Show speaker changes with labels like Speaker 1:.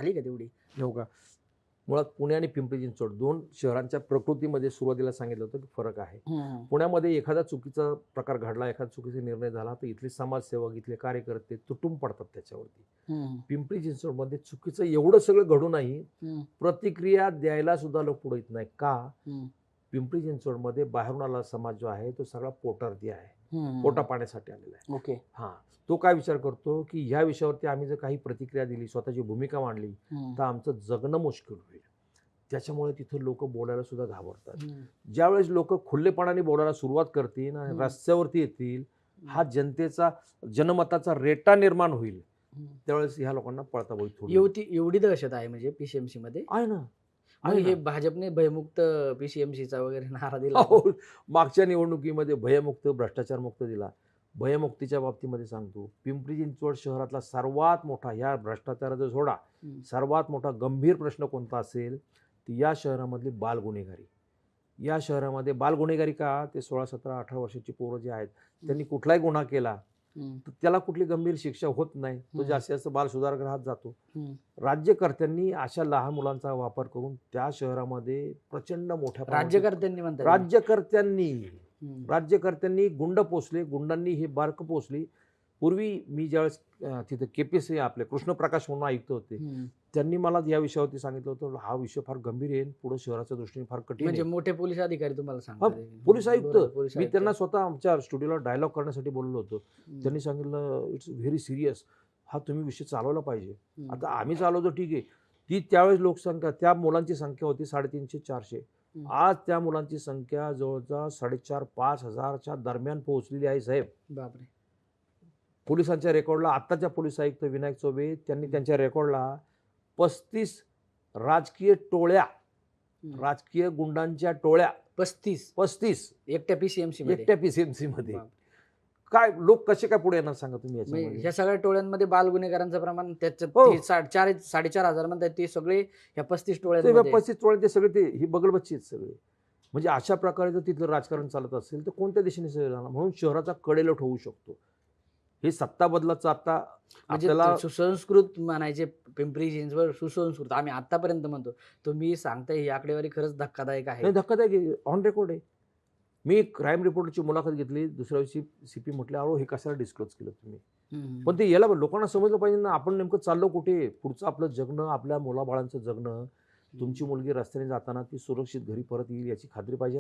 Speaker 1: झाली का तेवढी?
Speaker 2: हो का? मुळात पुणे आणि पिंपरी चिंचवड 2 शहरांच्या प्रकृतीमध्ये सुरुवातीला सांगितलं होतं की फरक आहे.
Speaker 1: हं,
Speaker 2: पुण्यामध्ये एखादा चुकीचा प्रकार घडला, एखादा चुकीचा निर्णय झाला, तर इथले समाजसेवक, इथले कार्यकर्ते तुटून पडतात त्याच्यावरती.
Speaker 1: हं,
Speaker 2: पिंपरी चिंचवडमध्ये चुकीचं एवढं सगळं घडूनही
Speaker 1: हं,
Speaker 2: प्रतिक्रिया द्यायला सुद्धा लोक पुढे येत नाही. का?
Speaker 1: हं,
Speaker 2: पिंपरी चिंचवडमध्ये बाहेरून आलेला समाज जो आहे तो सगळा पोटार्थी आहे.
Speaker 1: हं.
Speaker 2: पोटापाण्यासाठी आलेला आहे.
Speaker 1: ओके.
Speaker 2: हां. तो काय विचार करतो, की ह्या विषयावरती आम्ही जर काही प्रतिक्रिया दिली, स्वतःची भूमिका मांडली,
Speaker 1: हं,
Speaker 2: तर आमचं जगणं मुश्कील होईल. त्याच्यामुळे तिथं लोकं बोलायला सुद्धा घाबरतात.
Speaker 1: हं,
Speaker 2: ज्यावेळेस लोकं खुलेपणाने बोलायला सुरुवात करतील आणि
Speaker 1: हं,
Speaker 2: रस्त्यावरती येतील, हा जनतेचा जनमताचा रेटा निर्माण होईल,
Speaker 1: हं.
Speaker 2: त्यावेळेस ह्या लोकांना पळताबोळी थोडी
Speaker 1: एवढी दहशत आहे म्हणजे पीसीएमसी मध्ये.
Speaker 2: आहे ना,
Speaker 1: मग
Speaker 2: आहे
Speaker 1: हे
Speaker 2: ना.
Speaker 1: भाजपने भयमुक्त पीसीएमसीचा वगैरे नारा दिला
Speaker 2: हो,
Speaker 1: होता.
Speaker 2: मागच्या निवडणुकीमध्ये भयमुक्त, भ्रष्टाचारमुक्त दिला. भयमुक्तीच्या बाबतीमध्ये सांगतो, पिंपरी चिंचवड शहरातला सर्वात मोठा ह्या भ्रष्टाचाराचा सोडा,
Speaker 1: हं,
Speaker 2: सर्वात मोठा गंभीर प्रश्न कोणता असेल, तर या शहरामधली बालगुन्हेगारी. या शहरामध्ये बालगुन्हेगारी का? ते 16, 17, 18 वर्षाची पोरं जे आहेत, त्यांनी कुठलाही गुन्हा केला,
Speaker 1: हं,
Speaker 2: तर त्याला कुठली गंभीर शिक्षा होत नाही. तो
Speaker 1: हं,
Speaker 2: जास्तीत जास्त बाल सुधारगृहात जातो.
Speaker 1: हं.
Speaker 2: राज्यकर्त्यांनी अशा लहान मुलांचा वापर करून त्या शहरामध्ये प्रचंड मोठ्या प्रमाणात
Speaker 1: राज्यकर्त्यांनी म्हणता येईल.
Speaker 2: राज्यकर्त्यांनी
Speaker 1: हं,
Speaker 2: राज्यकर्त्यांनी गुंड पोचले, गुंडांनी हे बारकं पोचली. पूर्वी मी ज्यावेळेस तिथे केपीसी आपले कृष्णप्रकाश म्हणून आयुक्त होते,
Speaker 1: हं.
Speaker 2: त्यांनी मला या विषयावरती सांगितलं होतं, हा विषय फार गंभीर आहे, पुढे शहराच्या दृष्टीने फार कठीण
Speaker 1: म्हणजे
Speaker 2: आहे.
Speaker 1: मोठे पोलीस अधिकारी तुम्हाला
Speaker 2: हा,
Speaker 1: सांगतात.
Speaker 2: पोलीस आयुक्त.
Speaker 1: बरोबर, पोलीस
Speaker 2: मी
Speaker 1: आयुक्त.
Speaker 2: त्यांना स्वतः आमच्या स्टुडिओला डायलॉग करण्यासाठी बोललो होतो.
Speaker 1: हं,
Speaker 2: त्यांनी सांगितलं, इट्स व्हेरी सीरियस. हा तुम्ही विषय चालवला पाहिजे.
Speaker 1: हं,
Speaker 2: आता आम्ही चालवतो ठीक आहे. ती त्यावेळेस लोकसंख्या, त्या मुलांची संख्या होती 350-400.
Speaker 1: हं.
Speaker 2: आज त्या मुलांची संख्या जवळजवळ 4,500-5,000च्या दरम्यान पोहोचलेली आहे साहेब.
Speaker 1: बापरे!
Speaker 2: पोलिसांच्या रेकॉर्डला आत्ताच्या पोलीस आयुक्त विनायक चौबे त्यांनी त्यांच्या रेकॉर्डला 35 राजकीय टोळ्या,
Speaker 1: हं.
Speaker 2: राजकीय गुंडांच्या टोळ्या
Speaker 1: 35 एकट्या पीसीएमसी मध्ये.
Speaker 2: एकट्या पीसीएमसी मध्ये.
Speaker 1: बापरे!
Speaker 2: काय लोक कसे काय पुढे येणार सांगा तुम्ही
Speaker 1: म्हणजे
Speaker 2: याच्यामध्ये?
Speaker 1: ह्या सगळ्या टोळ्यांमध्ये बाल गुन्हेगारांचं प्रमाण त्याच्यात
Speaker 2: हो.
Speaker 1: ते 4,500 म्हणतात ते सगळे ह्या 35
Speaker 2: ते
Speaker 1: टोळ्यांमध्ये.
Speaker 2: 35 टोळे ते सगळे ते ही बगलबच्ची आहेत सगळे. म्हणजे अशा प्रकारे जर तिथलं राजकारण चालत असेल तर कोणत्या दिशेने जाणार? म्हणून शहराचा कडेलोट होऊ शकतो. हे सत्ता बदलाचं आता
Speaker 1: म्हणजे
Speaker 2: आपल्याला
Speaker 1: सुसंस्कृत म्हणायचे पिंपरी चिंचवड सुसंस्कृत आम्ही आतापर्यंत म्हणतो. तुम्ही सांगताय ही आकडेवारी खरंच धक्कादायक आहे.
Speaker 2: नाही, धक्कादायक आहे, ऑन रेकॉर्ड आहे. मी क्राईम रिपोर्टरची मुलाखत घेतली. दुसऱ्या दिवशी सीपी म्हटले, "अहो हे कशाला डिस्क्लोज केलं तुम्ही?"
Speaker 1: हं,
Speaker 2: पण ते याला लोकांना समजलं पाहिजे ना, आपण नेमकं चाललो कुठे? पुढचं आपलं जगणं, आपल्या मुलाबाळांचं जगणं. तुमची मुलगी रस्त्याने जाताना ती सुरक्षित घरी परत येईल याची खात्री पाहिजे.